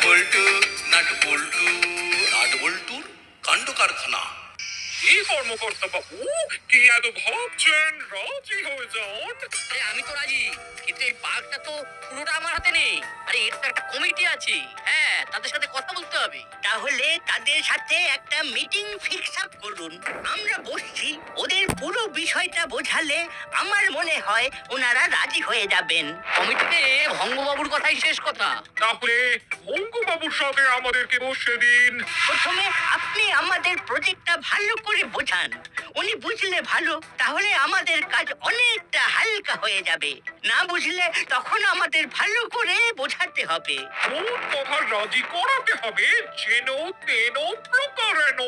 বল্টু nut বল্টু nut বল্টুর কাণ্ড কারখানা। কি কর্মকর্তা বাবু, কি এত ভাবছেন? রাজি হয়ে যান। আরে আমি তো রাজি, কিন্তু এই পার্কটা তো পুরোটা আমার হাতে নেই। আরে এর তো একটা কমিটি আছে, হ্যাঁ তাদের সাথে কথা বলতে হবে। তাহলে তাদের সাথে একটা মিটিং ফিক্স আপ করুন। আমরা বসছি, ওদের পুরো বিষয়টা বোঝালে আমার মনে হয় ওনারা রাজি হয়ে যাবেন। কমিটিতে ভঙ্গবাবুর কথাই শেষ কথা। তাহলে ভঙ্গবাবুর সাথে আমাদেরকে বসে দিন। প্রথমে আপনি আমাদের প্রজেক্টটা ভালো করে বোঝান। উনি বুঝলে ভালো, তাহলে আমাদের কাজ অনেকটা হালকা হয়ে যাবে। না বুঝলে তখন আমাদের ভালো করে বোঝাতে হবে। মোট কথা রাজি করাতে হবে, যেন তেন প্রকারেণ।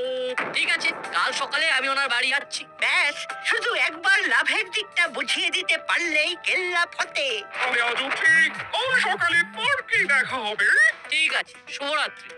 ঠিক আছে, কাল সকালে আমি ওনার বাড়ি যাচ্ছি। ব্যাস, শুধু একবার লাভের দিকটা বুঝিয়ে দিতে পারলেই কেল্লা ফতে। আমি আজ উঠি, কাল সকালে পার্কে দেখা হবে। ঠিক আছে, শুভরাত্রি।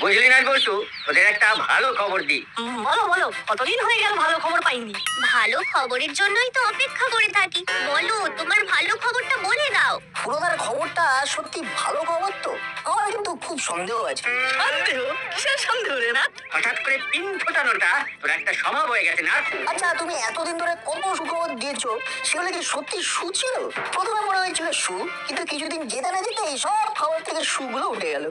বুঝলি না বলতু, ওদের একটা ভালো খবর দি। বলো বলো, কতদিন হয়ে গেল ভালো খবর পাইনি। ভালো খবরের জন্যই তো অপেক্ষা করে থাকি। বলো, তোমার ভালো খবরটা বলে দাও। পুরোদার খবরটা সত্যি ভালো খবর তো? আমার কিন্তু খুব সন্দেহ আছে। সন্দেহ? কিসের সন্দেহ রে না? হঠাৎ করে পিন ফোটানোটা তোর একটা স্বভাব হয়ে গেছে না? আচ্ছা, তুমি এতদিন ধরে কত সুখবর দিয়েছো, সেগুলো কি সত্যি সু ছিল? প্রথমে মনে হয়েছিল সু, কিন্তু কিছুদিন যেতে না যেতে এই সব খবর থেকে সুগুলো উঠে গেল,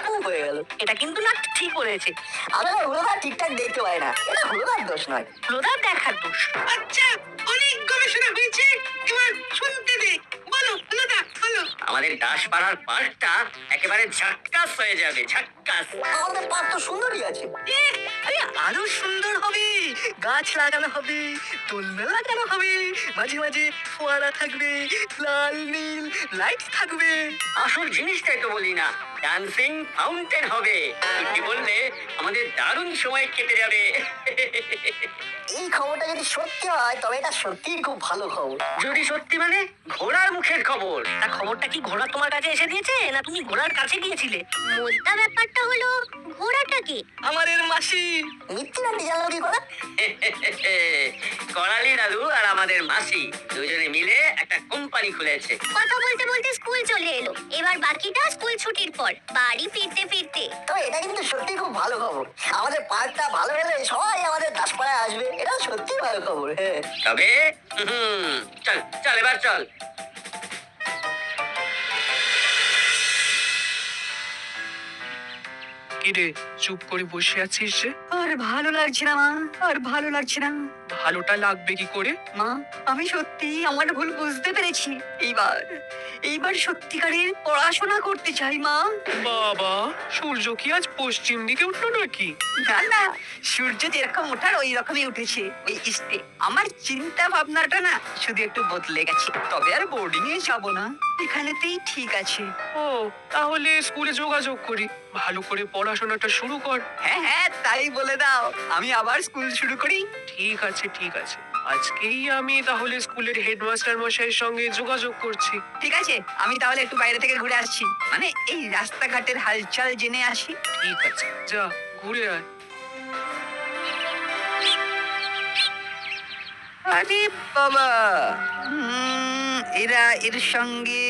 খুব হয়ে গেল। এটা কিন্তু না ঠিক বলেছে। আমি না হুলোদা ঠিকঠাক দেখতে পাই না, এটা হুলোদার দোষ নয়। লোদার দেখার দোষ। আচ্ছা, অনেক গবেষণা হয়েছে, এবার শুনতে দে। বলো লোদা, বলো। আমাদের দাসপাড়ার পার্কটা একেবারে ঝাক্কাস হয়ে যাবে, ঝাক্কাস। আমাদের পার্ক তো সুন্দরই আছে। আরে আরো সুন্দর হবে। গাছ লাগানো হবে, দোলনা লাগানো হবে, মাঝে মাঝে ফোয়ারা থাকবে, লাল নীল লাইট থাকবে। আসল জিনিসটাই তো বলি না, ডান্সিং ফাউন্টেন হবে। সত্যি বললে আমাদের দারুণ সময় কেটে যাবে। এই খবরটা যদি সত্যি হয় তবে এটা সত্যিই খুব ভালো খবর। যদি সত্যি মানে ঘোড়ার মুখের খবর। তা খবরটা কি ঘোড়া তোমার কাছে এসে দিয়েছে, না তুমি ঘোড়ার কাছে গিয়েছিলে? মোদ্দা ব্যাপারটা হলো, ঘোড়াটা কি? আমাদের মাসি। মিথ্যে নাকি জানলো কি করে? করালি দাদু আর আমাদের মাসি দুজনে মিলে একটা কোম্পানি খুলেছে। কথা বলতে বলতে স্কুল চলে এলো। এবার বাকিটা স্কুল ছুটির পর বাড়ি ফিরতে ফিরতে। তবে এটা কিন্তু সত্যি খুব ভালো খবর। আমাদের পার্কটা ভালো হলে সবাই আমাদের দাসপাড়ায় আসবে, এটা সত্যি ভালো খবর। হ্যাঁ, তবে চল চল এবার চল। কিরে, চুপ করে বসে আছিস যে? আর ভালো লাগছে না মা, আর ভালো লাগছে না। ভালোটা লাগবে কি করে? মা, আমি সত্যি আমার ভুল বুঝতে পেরেছি। এইবার এইবার সত্যিকারের পড়াশোনা করতে চাই মা। বাবা, সূর্য কি আজ পশ্চিম দিকে উঠলো নাকি? না না, সূর্য যেরকম ওঠার ওই রকমই উঠেছে, ওই ইস্টে। আমার চিন্তা ভাবনাটা না শুধু একটু বদলে গেছে। তবে আর বোর্ডিং এ যাব না, এখানেতেই ঠিক আছে। ও, তাহলে স্কুলে যোগাযোগ করি, ভালো করে পড়াশোনাটা শুরু কর। হ্যাঁ হ্যাঁ, তাই বলে দাও, আমি আবার স্কুল শুরু করি। ঠিক আছে ঠিক আছে, আজকেই আমি তাহলে স্কুলের হেডমাস্টার মশাইয়ের সঙ্গে যোগাযোগ করছি। ঠিক আছে, আমি তাহলে একটু বাইরে থেকে ঘুরে আসছি, মানে এই রাস্তাঘাটের হালচাল জেনে আসি। ঠিক আছে, যা ঘুরে আয়। আরে বাবা, এরা এর সঙ্গে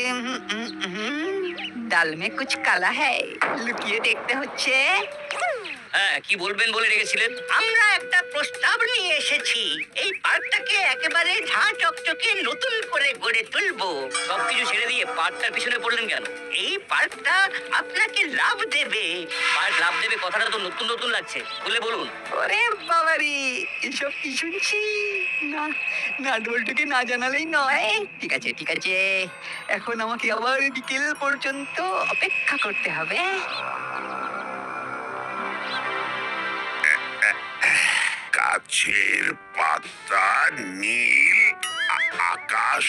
ডাল মে কুছ কালা হ্যায়, লুকিয়ে দেখতে হচ্ছে। হ্যাঁ, কি বলবেন বলে রেখেছিলেন? আমরা একটা প্রস্তাব নিয়ে এসেছি। এই পার্কটাকে একেবারে ঝাঁ চকচকে নতুন করে গড়ে তুলবো। সবকিছু ছেড়ে দিয়ে পার্কটার পিছনে পড়লেন কেন? এই পার্কটা আপনাকে লাভ দেবে। পার্ক লাভ দেবে কথাটা তো নতুন নতুন লাগছে, বলে বলুন। ওরে বাবারি, এসব কি শুনছি? না না, ডোলটুকে না জানালেই নয়। ঠিক আছে ঠিক আছে, এখন আমাকে আবার বিকেল পর্যন্ত অপেক্ষা করতে হবে। গাছের পাতা নীল, আকাশ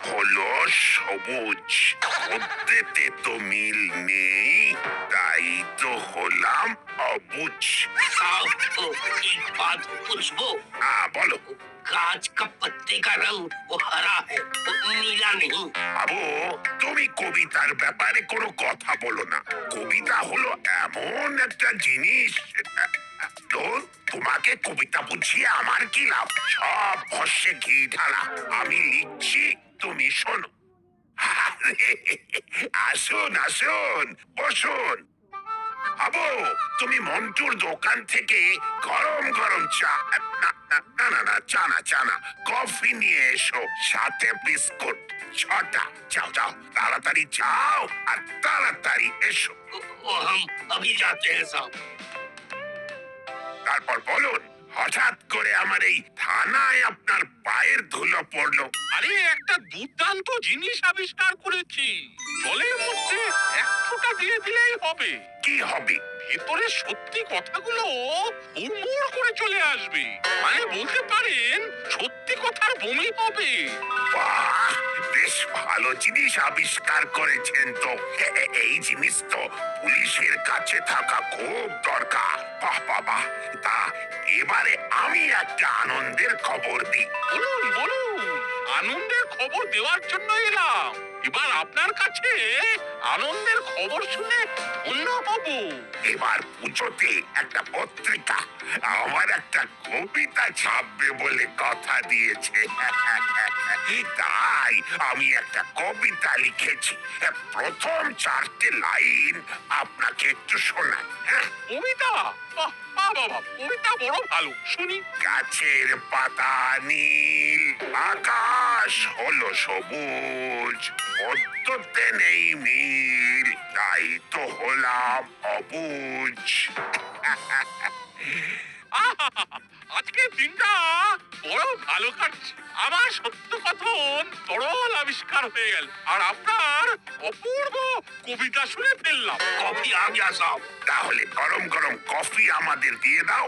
হলো সবুজ। মধ্যেতে তো মিল নেই, তাই তো হলাম অবুঝ। एक बात पूछबो? বলো गाछ का पत्ते का रंग वो हरा है, वो नीला नहीं। বাবু, তুমি কবিতার ব্যাপারে কোনো কথা বলো না। কবিতা হলো এমন একটা জিনিস বল্টু, তোমাকে কবিতা বুঝিয়ে আমার কি লাভ? সব ভস্যে ঘি ঢালা। আমি লিখছি, তুমি শোনো। আসুন আসুন, বসুন। আবু, তুমি মন্টুর দোকান থেকে গরম গরম চা, না না না না না, চা না, কফি নিয়ে এসো, সাথে বিস্কুট 6টা। যাও যাও, তাড়াতাড়ি যাও আর তাড়াতাড়ি এসো। আমি যাতে সব তারপর বলুন, হঠাৎ করে আমার এই থানায় আপনার পায়ের ধুলো পড়লো? আরে একটা দুর্দান্ত জিনিস আবিষ্কার করেছি। জলের মধ্যে এক ফোঁটা দিয়ে দিলেই হবে। কি হবে? ভেতরে সত্যি কথাগুলো হুড়মুড় করে চলে আসবে। মানে বলতে পারেন সত্যি কথার বমি হবে। বাহ, বেশ ভালো জিনিস আবিষ্কার করেছেন তো। এই জিনিস তো পুলিশের কাছে থাকা খুব দরকার। বাহ বাবা, তা এবারে আমি একটা আনন্দের খবর দিই। বলুন বলুন, আনন্দের খবর দেওয়ার জন্য এলাম। এবার আপনার কাছে আনন্দের খবর শুনে ধন্য হব। এবার পুজোতে একটা পত্রিকা আমার একটা কবিতা ছাপবে বলে কথা দিয়েছে। তাই আমি একটা কবিতা লিখেছি। প্রথম 4টে লাইন আপনাকে একটু শোনাই। হ্যাঁ? কবিতা? বাহ বাহ বাবা, কবিতা বড় ভালো, শুনি। গাছের পাতা নীল, আকাশ হলো সবুজ, পদ্মতে নেই মিল, তাই তো হলাম অবুঝ। আহা! আজকের দিনটা বড় ভালো কাটছে। আমার সত্য কথন তরল আবিষ্কার হয়ে গেল, আর আপনার অপূর্ব কবিতা শুনে ফেললাম। কফি আমি সব। তাহলে গরম গরম কফি আমাদের দিয়ে দাও।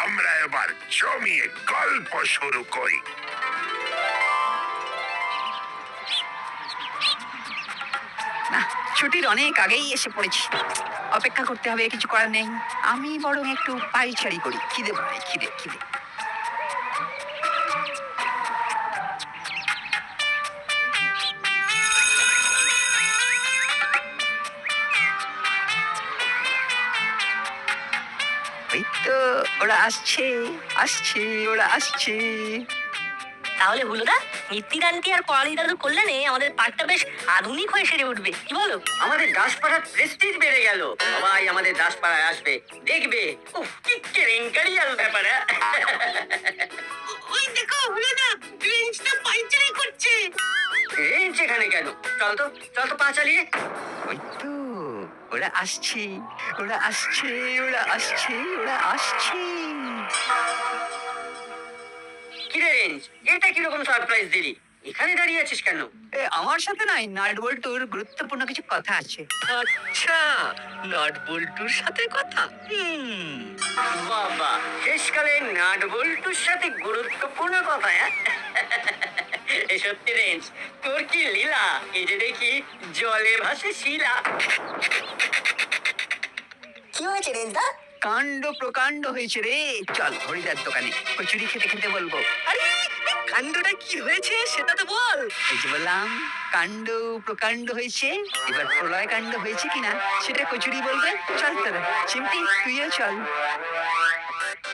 আমরা এবার জমিয়ে গল্প শুরু করি। না, ছুটির অনেক আগেই এসে পড়েছি। অপেক্ষা করতে হবে, কিছু করার নেই। আমি বরং একটু পায়চারি করি, খিদে পায়, খিদে খিদে। ওই তো ওরা আসছে, আসছে, ওরা আসছে। তাহলে হুলুদা, নিত্যিদানটি আর করালি দাদুর কল্যাণে আমাদের পার্কটা বেশ আধুনিক হয়ে সেরে উঠবে, কি বলো? আমাদের দাসপাড়ার প্রেস্টিজ বেড়ে গেল। সবাই আমাদের দাসপাড়ায় আসবে, দেখবে। উফ, কি কেলেঙ্কারিয়াল ব্যাপার। ওই দেখো হুলুদা, রেঞ্জটা পাইচারি করছে। রেঞ্জ এখানে কেন? চল তো পা চালিয়ে। ওই তো ওরা আসছে, ওরা আসছে, ওরা আসছে, ওরা আসছে। কিরে রেঞ্জ, এটা কিরকম সারপ্রাইজ দিলি? এখানে দাঁড়িয়ে আছিস কেন? আমার সাথে নাই, নাট বল্টুর গুরুত্বপূর্ণ কিছু কথা আছে। আচ্ছা, নাট বল্টুর সাথে কথা। বাবা, শেষকালে নাট বল্টুর সাথে গুরুত্বপূর্ণ কথা। সত্যি রেঞ্জ, তোর কি লীলা! এই যে দেখি জলে ভাসে শিলা। কি হয়েছে রেঞ্জদা? কাণ্ড প্রকাণ্ড হয়েছে রে। চল হরিদার দোকানে কচুরি খেতে খেতে বলবো। আরে কাণ্ডটা কি হয়েছে সেটা তো বল। এই যে বললাম, কাণ্ড প্রকাণ্ড হয়েছে। এবার প্রলয় কাণ্ড হয়েছে কিনা সেটা কচুরি বলবে। চল তোরা, চিমটি তুইও চল।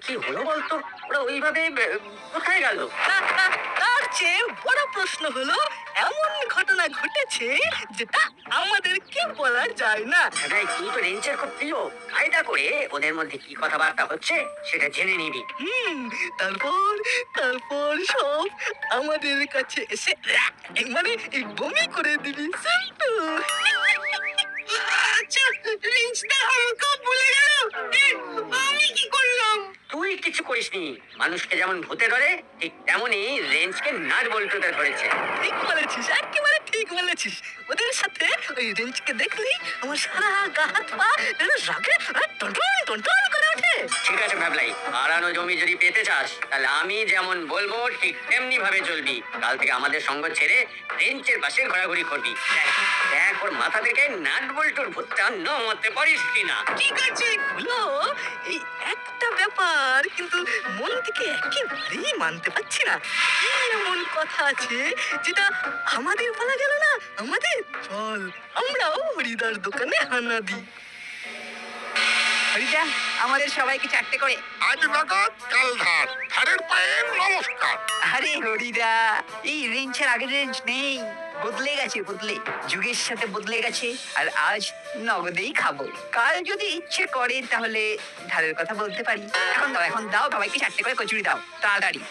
কি হলো বলতো? ওরা ওইভাবে কোথায় গেল? তার চেয়ে বড় প্রশ্ন হলো, এমন ঘটনা ঘটেছে যেটা আমাদেরকে বলা যায় না। ভাই, তুই তো রেঞ্জের খুব প্রিয়। কায়দা করে ওদের মধ্যে কি কথাবার্তা হচ্ছে সেটা জেনে নিবি। তারপর সব আমাদের কাছে এসে মানে এই বমি করে দিবি। আচ্ছা, রেঞ্জটা আমাকে বলে গেল, আমি কি করলাম? তুই কিছু করিসনি। মানুষকে যেমন ভূতে ধরে, ঠিক তেমনই রেঞ্জকে নাট বল্টুতে ধরেছে। ঠিক বলেছিস, একেবারে ঠিক বলেছিস। ওদের সাথে ওই রেঞ্জকে দেখলেই আমার সারা গা হাত পা যেন রাগে টনটন টনটন করে ওঠে। ঠিক আছে ভাবলাই, হারানো জমি যদি পেতে চাস, তাহলে আমি যেমন বলবো ঠিক তেমনি ভাবে চলবি। কাল থেকে আমাদের সঙ্গ ছেড়ে রেঞ্জের পাশে ঘোরাঘুরি করবি। দেখ ওর মাথা থেকে নাট বল্টুর ভূতটা নমতে পারিস কিনা। ঠিক আছে, হলো এই একটা ব্যাপার, কিন্তু মন থেকে একেবারেই মানতে পারছি না। কি এমন কথা আছে যেটা আমাদের বলা গেল না? আমাদের চল আমরাও হরিদার দোকানে হানা দিই। হরিদা আমাদের সবাইকে 4টে করে। আজ নগদ কাল ধার, ধারের পায়ে নমস্কার। আরে হরিদা, এই রেঞ্জের আগের রেঞ্জ নেই, বদলে গেছে, বদলে যুগের সাথে বদলে গেছে। আর আজ নগদেই খাবো, কাল যদি ইচ্ছে করে তাহলে ধারের কথা বলতে পারি। এখন দাও সবাইকে 4টে করে কচুরি দাও, তাড়াতাড়ি।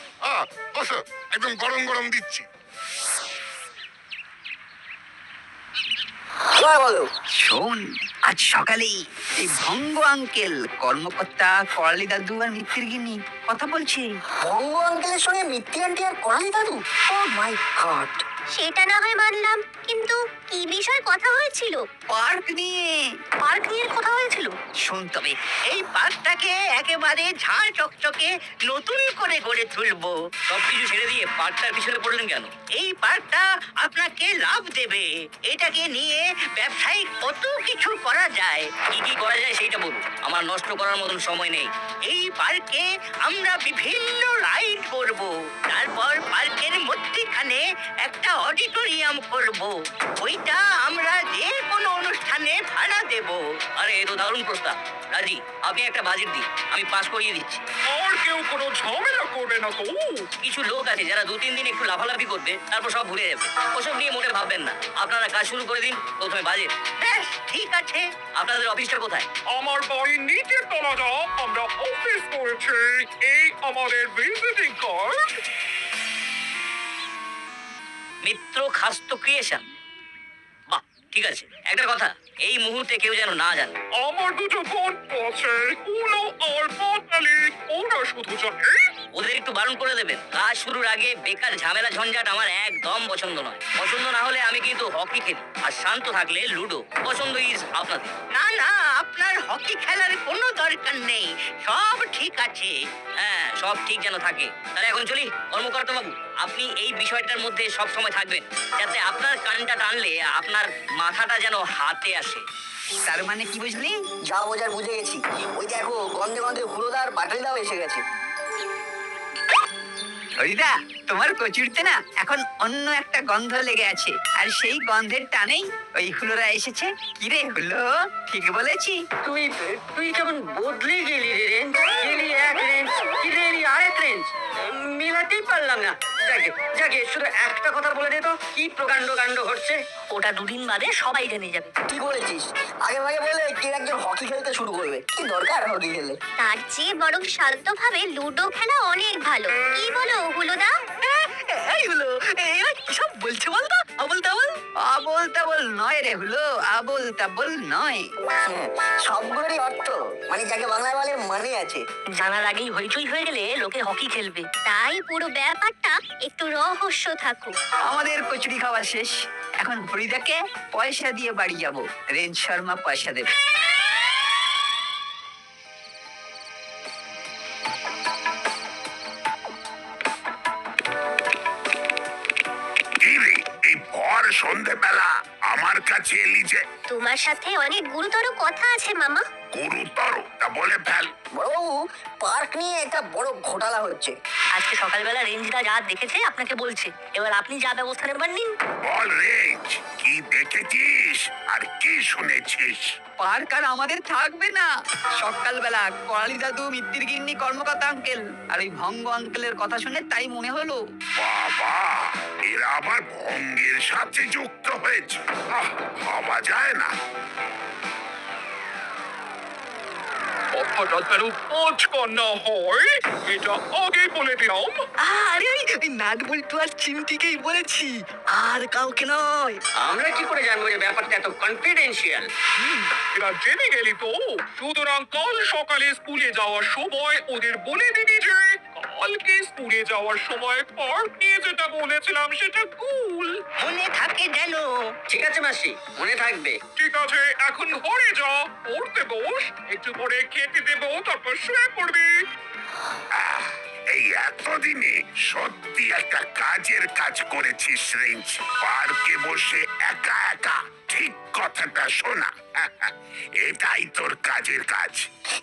বসো, একদম গরম গরম দিচ্ছি। শোন, আজ সকালেই এই ভঙ্গ আঙ্কেল, কর্মকর্তা, করালি দাদু আর মিত্তির গিন্নি কথা বলছে। বঙ্গ আঙ্কেলের সঙ্গে মিত্তি আন্টি আর করালি দাদু? ও মাই গড! সেটা না হয় মানলাম, কিন্তু কি বিষয় কথা হয়েছিল? পার্ক নিয়ে। পার্ক নিয়ে কথা হয়েছিল? শোন তবে, এই পার্কটাকে একেবারে ঝাঁ চকচকে নতুন করে গড়ে তুলবো। সবকিছু ছেড়ে দিয়ে পার্কটার পিছনে পড়লেন কেন? এই পার্কটা আপনাকে লাভ দেবে। এটাকে নিয়ে ব্যবসায়িক কত কিছু করা যায়। কি কি করা যায় সেইটা বলুন, আমার নষ্ট করার মতন সময় নেই। এই পার্কে আমরা বিভিন্ন রাইড করব, তারপর পার্কের মধ্যেখানে একটা অডিটোরিয়াম করব। ওইটা আমরা যে কোনো অনুষ্ঠানে ভাড়া দেব। আরে এ তো দারুণ প্রস্তাব। রাজি, আপনি একটা বাজেট দিন, আমি পাস করিয়ে দিচ্ছি। আর কেউ কোনো ঝামেলা করবে না তো? কিছু লোক আছে যারা 2-3 দিন একটু লাফালাফি করবে, তারপর সব ভুলে যাবে। ওসব নিয়ে মোটে ভাববেন না, আপনারা কাজ শুরু করে দিন। প্রথমে বাজেট। ব্যাস ঠিক আছে। আপনাদের অফিসটা কোথায়? আমার বাড়ির নিচের তলাটা আমরা অফিস করেছি। এই আমাদের ভিজিটিং কার্ড। মিত্র খাস্ত ক্রিয়েশন। বাহ, ঠিক আছে। একটা কথা, এই মুহূর্তে কেউ যেন না জানে। আমার দুটো বোন আছে, কুলো আর পাতালি। ওরা শুধু জানে ওদের একটু বারণ করে দেবেন। কাজ শুরুর আগে বেকার ঝামেলা ঝঞ্ঝাট আমার একদম পছন্দ নয়। পছন্দ না হলে আমি কিন্তু হকি খেলি, আর শান্ত থাকলে লুডো। পছন্দ ইজ আপনাদের। না না, আপনার হকি খেলার কোনো দরকার নেই, সব ঠিক আছে। হ্যাঁ, সব ঠিক যেন থাকে। তাহলে এখন চলি। কর্মকর্তা বাবু, আপনি এই বিষয়টার মধ্যে সব সময় থাকবেন, যাতে আপনার কানটা টানলে আপনার মাথাটা যেন হাতে আসে। তার মানে কি বুঝলি? যা বোঝার বুঝে গেছি। ওই দেখো, গন্ধে গন্ধে হুলোদার বাটালিদাও এসে গেছে। হরিদা, তোমার কচুরিতে না এখন অন্য একটা গন্ধ লেগে আছে, আর সেই গন্ধের টানেই ওই হুলোরা এসেছে। কিরে হুলো, ঠিক বলেছি? তুই কেমন বদলে গেলি রে রেঞ্জ। গেলি এক রেঞ্জ, গেলি আরেক রেঞ্জ, মিলাতেই পারলাম না। যাকে শুধু একটা কথা বলে দে তো, কি প্রকাণ্ড কাণ্ড ঘটছে? ওটা দুদিন বাদে সবাই জেনে যাবে। ঠিক বলেছিস, আগে ভাগে বলে কে একজন হকি খেলতে শুরু করবে। কি দরকার হকি খেলে? তার চেয়ে বরং শান্তভাবে লুডো খেলা অনেক ভালো। কি বলো হুলোদা? এই হলো, এরা কি সব বলছে বলতো? আবল তাবল। আবল তাবল নয় রে হুলো, আবল তাবল নয়। সবগুলোরই অর্থ, মানে যাকে বাংলায় বলে মানে আছে। জানার আগেই হইচই হয়ে গেলে লোকে হকি খেলবে। তাই পুরো ব্যাপারটা একটু রহস্য থাকুক। আমাদের কচুরি খাওয়া শেষ, এখন হরিদাকে পয়সা দিয়ে বাড়ি যাব। রেঞ্জ শর্মা পয়সা দেবে। কি রে, এই ভর সন্ধেবেলা আমার কাছে এলি যে? তোমার সাথে অনেক গুরুতর কথা আছে মামা। গুরুতর? তা বলে ফেল। বড়বাবু, পার্ক নিয়ে একটা বড় ঘোটালা হচ্ছে। আজকে সকালবেলা রেঞ্জটা যা দেখেছে আপনাকে বলছে, এবার আপনি যা ব্যবস্থা নেবার নিন। বল রেঞ্জ, কি দেখেছিস আর কি শুনেছিস? পার্ক আর আমাদের থাকবে না। সকালবেলা করালি দাদু, মিত্তির গিন্নি, কর্মকর্তা আঙ্কেল আর ওই ভঙ্গ আঙ্কেলের কথা শুনে তাই মনে হলো। বাবা, এরা আবার ভঙ্গের সাথে যুক্ত হয়েছে। ভাবা যায় না। কথাটা যেন পাঁচকান না হয়, এটা আগে বলে দিলাম। আরে ওই নাট বল্টু আর চিমটিকেই বলেছি, আর কাউকে নয়। আমরা কি করে জানবো যে ব্যাপারটা এত কনফিডেন্সিয়াল? এরা জেনে গেলি তো। সুতরাং কাল সকালে স্কুলে যাওয়ার সময় ওদের বলে দিবি যে কালকে স্কুলে যাওয়ার সময় পার্ক নিয়ে যেটা বলেছিলাম সেটা কুল। মনে থাকে যেন। ঠিক আছে মাসি, মনে থাকবে। ঠিক আছে, এখন ঘরে যা, পড়তে বস, একটু পরে খেতে দেবো, তারপর শুয়ে পড়বি। এই এতদিনে সত্যি একটা কাজের কাজ করেছিস রেঞ্জ। পার্কে বসে একা একা ঠিক কথাটা শোনা। এটাই তোর কাজের কাজ।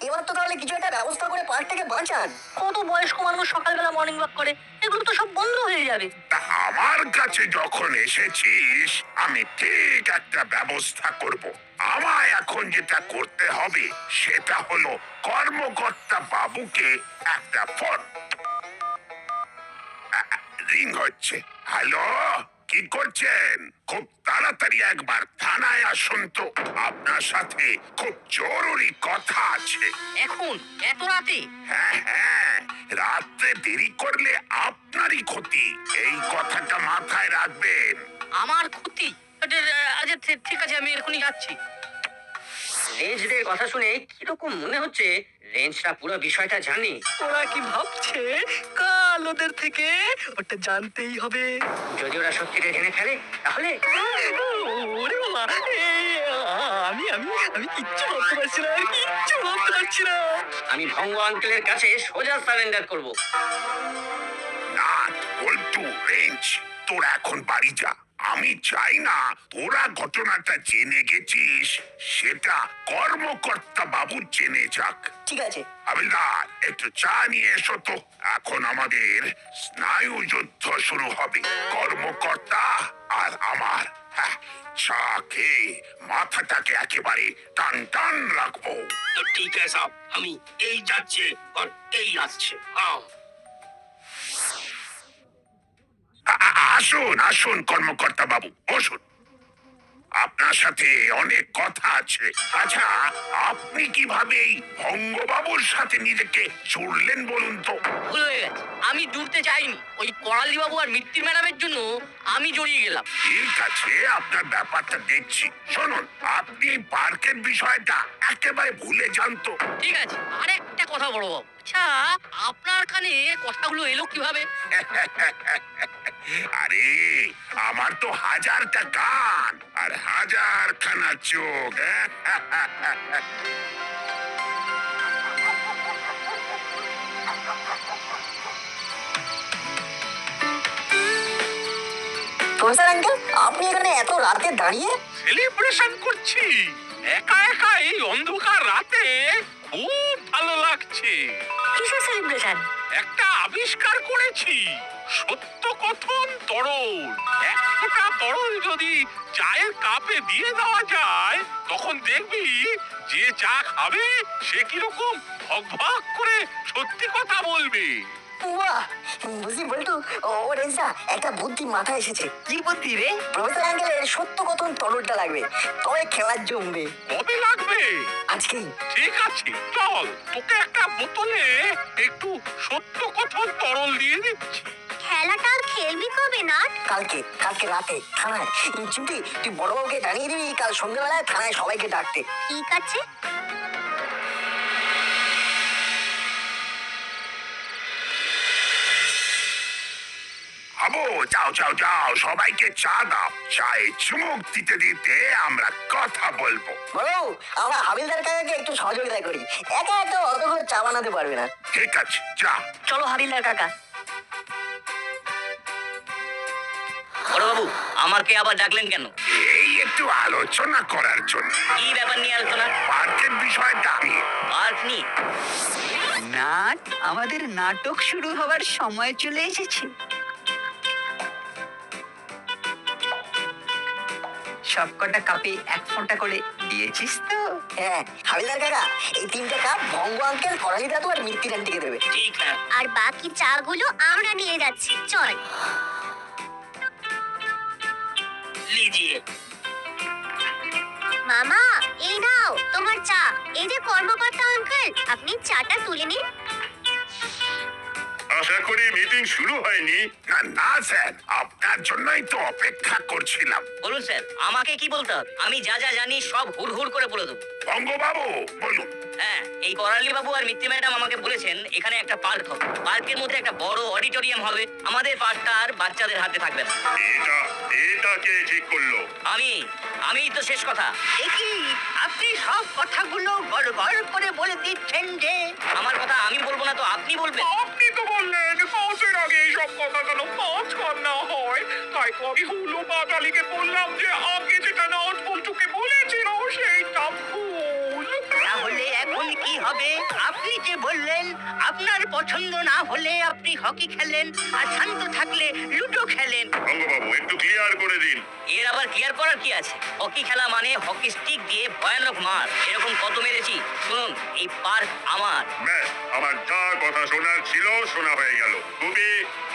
এবার তো তাহলে কিছু একটা ব্যবস্থা করে পার্কটাকে বাঁচান। কত বয়স্ক মানুষ সকালবেলা মর্নিং ওয়াক করে, এগুলো তো সব বন্ধ হয়ে যাবে। তা আমার কাছে যখন এসেছিস আমি ঠিক একটা ব্যবস্থা করব। আমায় এখন যেটা করতে হবে সেটা হলো কর্মকর্তা বাবুকে একটা ফোন। রিং হচ্ছে। হ্যালো, কি করছেন? খুব তাড়াতাড়ি একবার থানায় আসুন তো, আপনার সাথে খুব জরুরি কথা আছে। এখন এত রাতে? হ্যাঁ হ্যাঁ, রাত্রে দেরি করলে আপনারই ক্ষতি, এই কথাটা মাথায় রাখবেন। আমার ক্ষতি? আচ্ছা ঠিক আছে, আমি এখনই যাচ্ছি। রেঞ্জদের কথা শুনে কিরকম মনে হচ্ছে রেঞ্জটা পুরো বিষয়টা জানে। ওরা কি ভাবছে কাল ওদের থেকে ওটা জানতেই হবে। যদি ওরা সত্যিটা জেনে ফেলে তাহলে ওরে বাবা, আমি আমি আমি কিচ্ছু ভাবতে পারছি না, কিচ্ছু ভাবতে পারছি না। আমি ভঙ্গ আঙ্কেলের কাছে সোজা সারেন্ডার করব। না বল্টু, রেঞ্জ, তোরা এখন বাড়ি যা। আমি চাই না তোরা ঘটনাটা জেনে গেছিস সেটা কর্মকর্তা বাবু জেনে যাক। ঠিক আছে। হাবিলদার, একটু চা নিয়ে এসো তো। এখন আমাদের স্নায়ু যুদ্ধ শুরু হবে, কর্মকর্তা আর আমার। হ্যাঁ, চা খেয়ে মাথাটাকে একেবারে টান টান রাখবো। ঠিক আছে সাহেব, আমি এই যাচ্ছে আর এই আসছে। আসুন আসুন কর্মকর্তা বাবু, বসুন। আপনার সাথে অনেক কথা আছে। আচ্ছা, আপনি কিভাবে এই ভঙ্গবাবুর সাথে নিজেকে জুড়লেন বলুন তো? ভুল হয়ে গেছে, আমি জুড়তে চাইনি। ওই করালি বাবু আর মিত্তির ম্যাডামের জন্য আমি জড়িয়ে গেলাম। ঠিক আছে, আপনার ব্যাপারটা দেখছি। শুনুন, আপনি পার্কের বিষয়টা একেবারে ভুলে যান তো। ঠিক আছে, আরেকটা কথা বড় বাবু। আচ্ছা, আপনার কানে কথাগুলো এলো কিভাবে? আরে, আমার তো হাজারটা কান আর হাজারখানা চোখ। প্রফেসর আঙ্কেল, আপনি এখানে এত রাতে দাঁড়িয়ে? সেলিব্রেশন করছি একা একা এই অন্ধকার রাতে, খুব ভালো লাগছে। কিসের সেলিব্রেশন? একটা আবিষ্কার করেছি, সত্য কথন তরল। এক ফোঁটা তরল যদি চায়ের কাপে দিয়ে দেওয়া যায়, তখন দেখবি যে চা খাবে সে কিরকম ভক ভক করে সত্যি কথা বলবে। বাহ, বুঝলি বল্টু, ও রেঞ্জা, একটা বুদ্ধি মাথায় এসেছে। কি বুদ্ধি রে? প্রফেসর আঙ্কেলের সত্য কথন তরলটা লাগবে, তবে খেলার জমবে। কবে লাগবে? আজকেই। ঠিক আছে, চল তোকে একটা বোতলে একটু সত্য কথন তরল দিয়ে দিচ্ছি। খেলাটা আর খেলবি কবে না? কালকে কালকে রাতে থানায়। চিমটি, তুই বড়বাবুকে জানিয়ে দিবি কাল সন্ধ্যাবেলায় থানায় সবাইকে ডাকতে। ঠিক আছে। আবু, যাও যাও যাও, সবাইকে চা দাও। চায়ে চুমুক দিতে দিতে আমরা কথা বলবো। বলো, আমরা হাবিলদার কাকাকে একটু সহযোগিতা করি, একা একা অতগুলো চা বানাতে পারবে না। ঠিক আছে, যা। চলো হাবিলদার কাকা। বড় বাবু, আমাকে আবার ডাকলেন কেন? এই একটু আলোচনা করার জন্য। কি ব্যাপার নিয়ে আলোচনা? পার্কের বিষয়টা নিয়ে। পার্ক নিয়ে? নাট, আমাদের নাটক শুরু হবার সময় চলে এসেছে। সবকটা কাপে এক ফোঁটা করে দিয়েছিস তো? হ্যাঁ হাবিলদার কাকা, এই 3টে কাপ ভঙ্গ আঙ্কেল, করালি দাদু আর মিত্তির আন্টিকে দেবে। ঠিক না? আর বাকি চাগুলো আমরা নিয়ে যাচ্ছি, চল। লিজিয়ে। মামা, এই নাও তোমার চা। এই যে কর্মকর্তা আঙ্কেল, আপনি চাটা তুলে নিন। আশা করি মিটিং শুরু হয়নি। না না স্যার, আপনার জন্যই তো অপেক্ষা করছিলাম। বলুন স্যার, আমাকে কি বলতে হবে? আমি যা যা জানি সব হুড় করে বলে দেবো। বঙ্গবাবু বলুন। হ্যাঁ, এই করালি বাবু আর মিত্তি ম্যাডাম আমাকে বলেছেন এখানে একটা পার্ক হবে। পার্কের মধ্যে একটা বড় অডিটোরিয়াম হবে। আমাদের পার্কটা আর বাচ্চাদের হাতে থাকবে না। এটা কে ঠিক করলো? আমি তো শেষ কথা। দেখি আপনি সব কথাগুলো গড় করে বলে দিচ্ছেন যে আমার কথা আমি বলবো না তো আপনি বলবেন। আপনি তো বললেন কাজের আগে এইসব কথা যেন কাজ কর না হয়, তাই তো আমি হুলো বাটালিকে বললাম যে আগে যেটা যেটা নট বল্টুকে বলেছিল সেইটা ভুল। তাহলে এখন কি হবে? আপনি যে বললেন আপনার পছন্দ না হলে আপনি হকি খেলেন, আর শান্ত থাকলে লুডো খেলেন। অঙ্গবাবু একটু ক্লিয়ার করে দিন। এর আবার ক্লিয়ার করার কি আছে? হকি খেলা মানে হকি স্টিক দিয়ে ভয়ানক মার, এরকম কত মেরেছি। শুনুন, এই পার্ক আমার। ব্যাস, আমার যা কথা শোনার ছিল শোনা হয়ে গেল। তুমি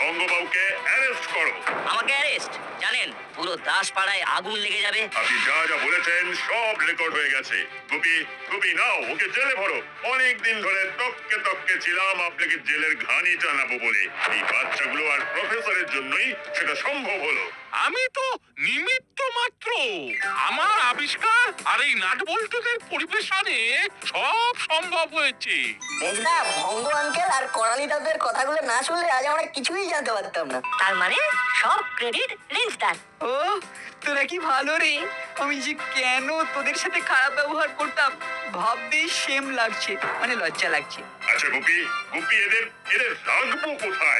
অঙ্গবাবুকে অ্যারেস্ট করো। আমাকে অ্যারেস্ট? জানেন পুরো দাসপাড়ায় আগুন লেগে যাবে। আপনি যা যা বলেছেন সব রেকর্ড হয়ে গেছে। গুপি, গুপি নাও ওকে জেলে ভরো। অনেক দিন ধরে তককে তককে ছিলাম আপনাকে জেলের ঘানি টানাবো বলে। এই বাচ্চাগুলো আর প্রফেসরের জন্যই সেটা সম্ভব হলো। আমি তো নিমিত্ত মাত্র। আমার আবিষ্কার আর এই নাট বল্টুদের পরিবেশনে সব সম্ভব হয়েছে। মেঘনা, ভঙ্গ আঙ্কেল আর করালি দাদের কথাগুলো না শুনলে আজ আমরা কিছুই জানতে পারতাম না। তার মানে সব ক্রেডিট রেঞ্জদার। ও তোরা কি ভালো রে। আমি যে কেন তোদের সাথে খারাপ ব্যবহার করতাম ভাবতেই সেম লাগছে, মানে লজ্জা লাগছে। আচ্ছা গুপি, গুপি এদের এদের রাখবো কোথায়?